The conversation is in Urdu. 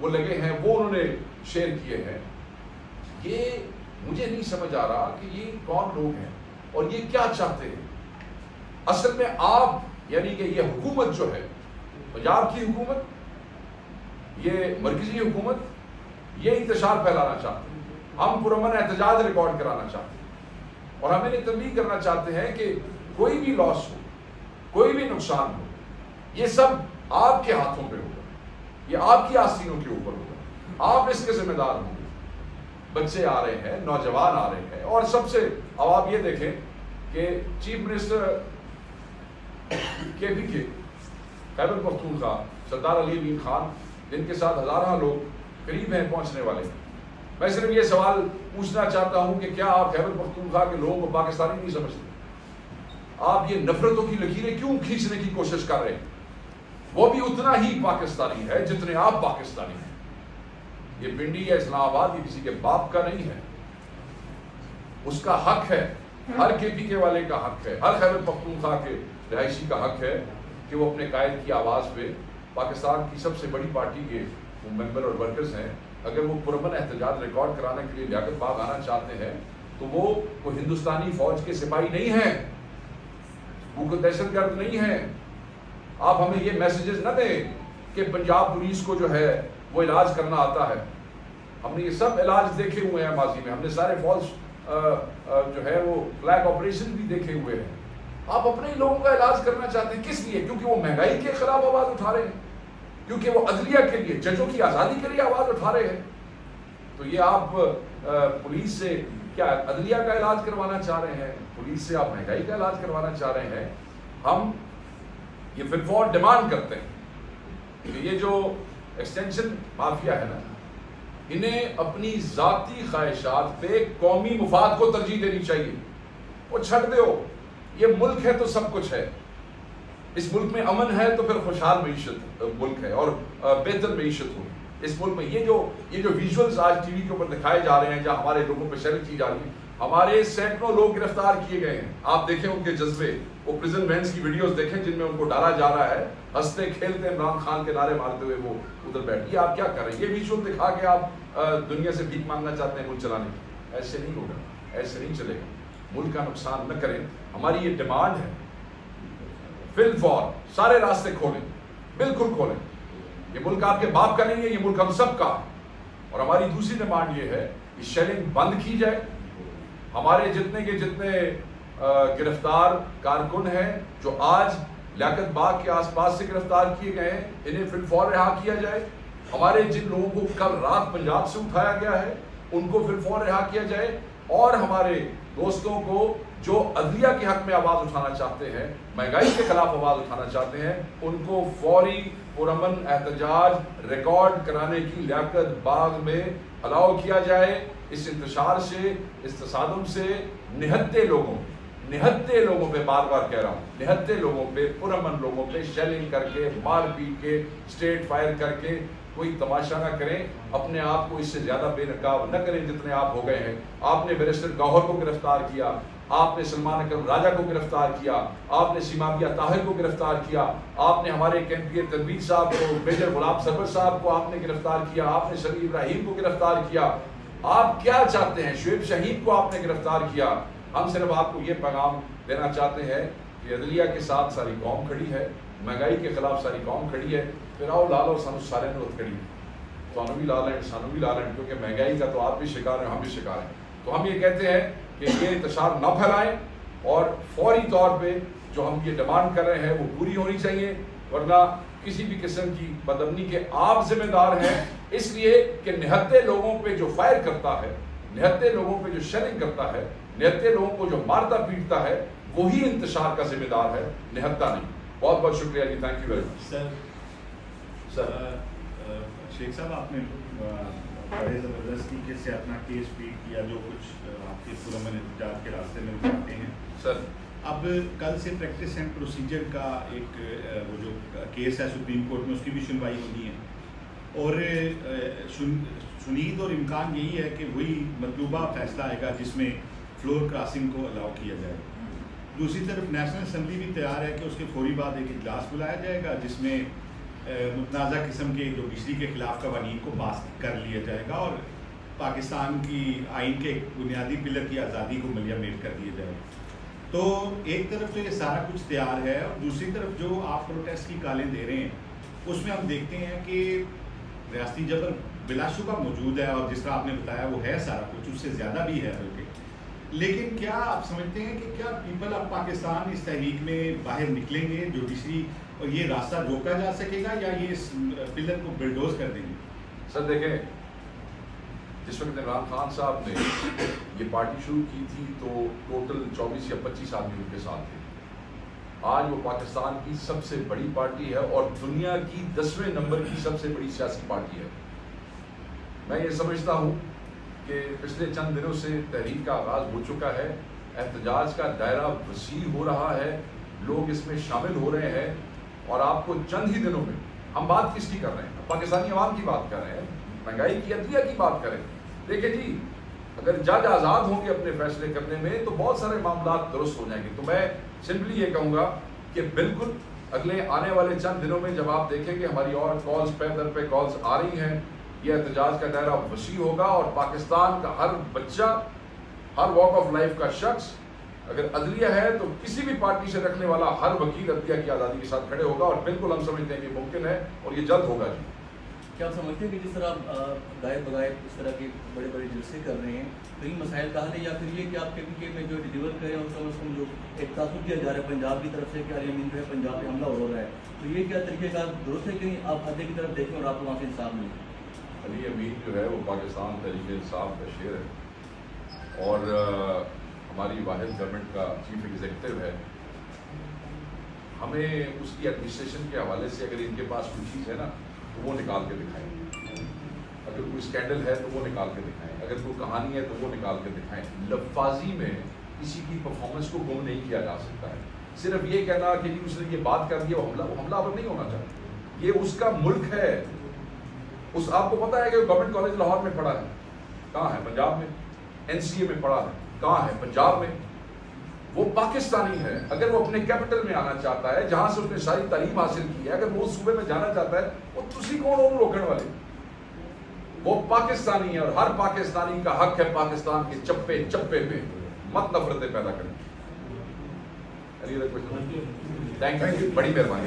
وہ لگے ہیں وہ انہوں نے شیئر کیے ہیں. یہ مجھے نہیں سمجھ آ رہا کہ یہ کون لوگ ہیں اور یہ کیا چاہتے ہیں. اصل میں آپ یعنی کہ یہ حکومت جو ہے پنجاب کی حکومت, یہ مرکزی حکومت, یہ انتشار پھیلانا چاہتے ہیں. ہم پرامن احتجاج ریکارڈ کرانا چاہتے ہیں اور ہم انہیں تنبیہ کرنا چاہتے ہیں کہ کوئی بھی لاس ہو, کوئی بھی نقصان ہو, یہ سب آپ کے ہاتھوں پہ ہوگا, یہ آپ کی آستینوں کے اوپر ہوگا, آپ اس کے ذمہ دار ہوں گے. بچے آ رہے ہیں, نوجوان آ رہے ہیں, اور سب سے اب آپ یہ دیکھیں کہ چیف منسٹر KP کے خیبر پختونخوا سردار علی امین خان, جن کے ساتھ ہزارہ لوگ قریب ہیں پہنچنے والے, میں صرف یہ سوال پوچھنا چاہتا ہوں کہ کیا آپ خیبر پختونخوا کے لوگوں کو پاکستانی نہیں سمجھتے؟ آپ یہ نفرتوں کی لکیریں کیوں کھینچنے کی کوشش کر رہے ہیں؟ وہ بھی اتنا ہی پاکستانی ہے جتنے آپ پاکستانی ہیں. یہ پنڈی یا اسلام آباد یہ کسی کے باپ کا نہیں ہے, اس کا حق ہے, ہر KP کے والے کا حق ہے, ہر خیبر پختونخوا کے رہائشی کا حق ہے کہ وہ اپنے قائد کی آواز پہ, پاکستان کی سب سے بڑی پارٹی کے وہ ممبر اور ورکرز ہیں, اگر وہ پرامن احتجاج ریکارڈ کرانے کے لیے لیاقت باغ آنا چاہتے ہیں تو وہ ہندوستانی فوج کے سپاہی نہیں ہیں, وہ دہشت گرد نہیں ہیں. آپ ہمیں یہ میسیجز نہ دیں کہ پنجاب پولیس کو جو ہے وہ علاج کرنا آتا ہے. ہم نے یہ سب علاج دیکھے ہوئے ہیں ماضی میں, ہم نے سارے فالس جو ہے وہ فلیگ آپریشن بھی دیکھے ہوئے ہیں. آپ اپنے لوگوں کا علاج کرنا چاہتے ہیں کس لیے؟ کیونکہ وہ مہنگائی کے خلاف آواز اٹھا رہے ہیں, کیونکہ وہ عدلیہ کے لیے, ججوں کی آزادی کے لیے آواز اٹھا رہے ہیں. تو یہ آپ پولیس سے کیا عدلیہ کا علاج کروانا چاہ رہے ہیں؟ پولیس سے آپ مہنگائی کا علاج کروانا چاہ رہے ہیں؟ ہم یہ فی الفور ڈیمانڈ کرتے ہیں کہ یہ جو ایکسٹینشن مافیا ہے نا, انہیں اپنی ذاتی خواہشات پہ قومی مفاد کو ترجیح دینی چاہیے. وہ چھڑ دو, یہ ملک ہے تو سب کچھ ہے, اس ملک میں امن ہے تو پھر خوشحال معیشت ملک ہے اور بہتر معیشت ہوگی. اس ملک میں یہ جو ویژولز آج ٹی وی کے اوپر دکھائے جا رہے ہیں جہاں ہمارے لوگوں پہ شرک کی جا رہی ہے, ہمارے سینکڑوں لوگ گرفتار کیے گئے ہیں. آپ دیکھیں ان کے جذبے, وہ پریزن وینس کی ویڈیوز دیکھیں جن میں ان کو ڈالا جا رہا ہے, ہنستے کھیلتے عمران خان کے نعرے مارتے ہوئے وہ ادھر بیٹھ. یہ آپ کیا کر رہے ہیں؟ یہ ویژول دکھا کے آپ دنیا سے بھیک مانگنا چاہتے ہیں ملک چلانے کی؟ ایسے نہیں ہوگا, ایسے نہیں چلے گا. ملک کا نقصان نہ کریں. ہماری یہ ڈیمانڈ ہے, فی الفور سارے راستے کھولیں, بالکل کھولیں. یہ ملک آپ کے باپ کا نہیں ہے, یہ ملک ہم سب کا ہے. اور ہماری دوسری ڈیمانڈ یہ ہے کہ شیلنگ بند کی جائے. ہمارے جتنے کے جتنے گرفتار کارکن ہیں جو آج لیاقت باغ کے آس پاس سے گرفتار کیے گئے ہیں, انہیں فی الفور رہا کیا جائے. ہمارے جن لوگوں کو کل رات پنجاب سے اٹھایا گیا ہے ان کو فی الفور رہا کیا جائے. اور ہمارے دوستوں کو جو عدلیہ کے حق میں آواز اٹھانا چاہتے ہیں, مہنگائی کے خلاف آواز اٹھانا چاہتے ہیں, ان کو فوری پرامن احتجاج ریکارڈ کرانے کی لیاقت باغ میں الاؤ کیا جائے. اس انتشار سے, اس تصادم سے نہتے لوگوں پہ بار بار کہہ رہا ہوں, نہتے لوگوں پہ, پرامن لوگوں پہ شیلنگ کر کے, مار پیٹ کے, اسٹریٹ فائر کر کے کوئی تماشا نہ کریں. اپنے آپ کو اس سے زیادہ بے نقاب نہ کریں جتنے آپ ہو گئے ہیں. آپ نے بیرسٹر گوہر کو گرفتار کیا, آپ نے سلمان اکرم راجہ کو گرفتار کیا, آپ نے سیماویہ طاہر کو گرفتار کیا, آپ نے ہمارے کیمپیر تنویر صاحب کو, میجر غلام سرور صاحب کو آپ نے گرفتار کیا, آپ نے شریف ابراہیم کو گرفتار کیا. آپ کیا چاہتے ہیں؟ شعیب شہید کو آپ نے گرفتار کیا. ہم صرف آپ کو یہ پیغام دینا چاہتے ہیں کہ عدلیہ کے ساتھ ساری قوم کھڑی ہے, مہنگائی کے خلاف ساری قوم کھڑی ہے. پھر آؤ لالو سانو سارے نوت کھڑی, سانو بھی لا لیں, سانو بھی لا لیں, کیونکہ مہنگائی کا تو آپ بھی شکار ہیں, ہم بھی شکار ہیں. تو ہم یہ کہتے ہیں کہ یہ انتشار نہ پھیلائیں اور فوری طور پہ جو ہم یہ ڈیمانڈ کر رہے ہیں وہ پوری ہونی چاہیے, ورنہ کسی بھی قسم کی بدامنی کے آپ ذمہ دار ہیں. اس لیے کہ نہتے لوگوں پہ جو فائر کرتا ہے, نہتے لوگوں پہ جو شیلنگ کرتا ہے, نہتے لوگوں کو جو مارتا پیٹتا ہے, وہی انتشار کا ذمہ دار ہے, نہتا نہیں. بہت بہت شکریہ جی, تھینک یو ویری مچ. شیخ صاحب, آپ نے بڑے زبردستی سے اپنا کیس پیٹ کیا, جو کچھ آپ کے پرامن احتجاج کے راستے میں اٹھاتے ہیں. سر اب کل سے پریکٹس اینڈ پروسیجر کا ایک وہ جو کیس ہے سپریم کورٹ میں, اس کی بھی سنوائی ہونی ہے, اور سنید اور امکان یہی ہے کہ وہی مطلوبہ فیصلہ آئے گا جس میں فلور کراسنگ کو الاؤ کیا جائے. دوسری طرف نیشنل اسمبلی بھی تیار ہے کہ اس کے فوری بعد ایک اجلاس بلایا جائے گا جس میں متنازع قسم کے جو بجلی کے خلاف قوانین کو پاس کر لیا جائے گا اور پاکستان کی آئین کے بنیادی پلر کی آزادی کو ملیامت کر دیا جائے گا. تو ایک طرف تو یہ سارا کچھ تیار ہے اور دوسری طرف جو آپ پروٹیسٹ کی کالیں دے رہے ہیں اس میں ہم دیکھتے ہیں کہ ریاستی جبر بلا شبہ موجود ہے اور جس طرح آپ نے بتایا وہ ہے سارا کچھ، اس سے زیادہ بھی ہے بلکہ. لیکن کیا آپ سمجھتے ہیں کہ کیا پیپل آف پاکستان اس تحریک میں باہر نکلیں گے جوڈیشری اور یہ راستہ روکا جا سکے گا یا یہ اس پلر کو بلڈوز کر دیں گے؟ سر دیکھیں، جس وقت عمران خان صاحب نے یہ پارٹی شروع کی تھی تو ٹوٹل 24 یا 25 آدمی ان کے ساتھ تھے. آج وہ پاکستان کی سب سے بڑی پارٹی ہے اور دنیا کی 10ویں نمبر کی سب سے بڑی سیاسی پارٹی ہے. میں یہ سمجھتا ہوں کہ پچھلے چند دنوں سے تحریک کا آغاز ہو چکا ہے، احتجاج کا دائرہ وسیع ہو رہا ہے، لوگ اس میں شامل ہو رہے ہیں اور آپ کو چند ہی دنوں میں ہم بات کس کی کر رہے ہیں؟ پاکستانی عوام کی بات کر رہے ہیں، مہنگائی کی عدلیہ کی بات کریں. دیکھیں جی، اگر جج آزاد ہوں گے اپنے فیصلے کرنے میں تو بہت سارے معاملات درست ہو جائیں گے. تو میں سمپلی یہ کہوں گا کہ بالکل اگلے آنے والے چند دنوں میں جب آپ دیکھیں گے ہماری اور کالز پہ در پہ کالز آ رہی ہیں، یہ احتجاج کا دائرہ وسیع ہوگا اور پاکستان کا ہر بچہ، ہر واک آف لائف کا شخص، اگر عدلیہ ہے تو کسی بھی پارٹی سے رکھنے والا ہر وکیل عدلیہ کی آزادی کے ساتھ کھڑے ہوگا اور بالکل ہم سمجھتے ہیں کہ ممکن ہے اور یہ جلد ہوگا. جی کیا آپ سمجھتے ہیں کہ جس طرح آپ گائے بگائے اس طرح کے بڑے بڑے جلسے کر رہے ہیں تو ان مسائل کا حل ہے، یا پھر یہ کہ آپ کے پی میں جو ڈیلیور کریں اس کم جو ایک تاثر دیا جا رہا ہے پنجاب کی طرف سے کہ علی امین جو ہے پنجاب پہ حملہ ہو رہا ہے، تو یہ کیا طریقہ کار درست ہے کہ نہیں؟ آپ خطے کی طرف دیکھیں اور آپ کو وہاں سے انصاف ملے. علی امین جو ہے وہ پاکستان تحریک انصاف کا شعر ہے اور ہماری واحد گورنمنٹ کا چیف ایگزیکٹو ہے. ہمیں اس کی ایڈمنسٹریشن کے حوالے سے اگر ان کے پاس کوئی چیز ہے نا تو وہ نکال کے دکھائیں. اگر کوئی اسکینڈل ہے تو وہ نکال کے دکھائیں، اگر کوئی کہانی ہے تو وہ نکال کے دکھائیں. لفاظی میں کسی کی پرفارمنس کو گم نہیں کیا جا سکتا ہے. صرف یہ کہنا کہ جی اس نے یہ بات کر دی وہ حملہ آور نہیں ہونا چاہیے. یہ اس کا ملک ہے. اس آپ کو پتا ہے کہ گورنمنٹ کالج لاہور میں پڑھا ہے، کہاں ہے؟ پنجاب میں. NCA میں پڑھا ہے، کہاں ہے؟ پنجاب میں. وہ پاکستانی ہے. اگر وہ اپنے کیپٹل میں آنا چاہتا ہے جہاں سے اس نے ساری تعلیم حاصل کی ہے، اگر وہ اس صوبے میں جانا چاہتا ہے، وہ تسی کون ہو روکنے والے؟ وہ پاکستانی ہے اور ہر پاکستانی کا حق ہے پاکستان کے چپے چپے پہ مت نفرتیں پیدا کریں. تھینک یو، بڑی مہربانی.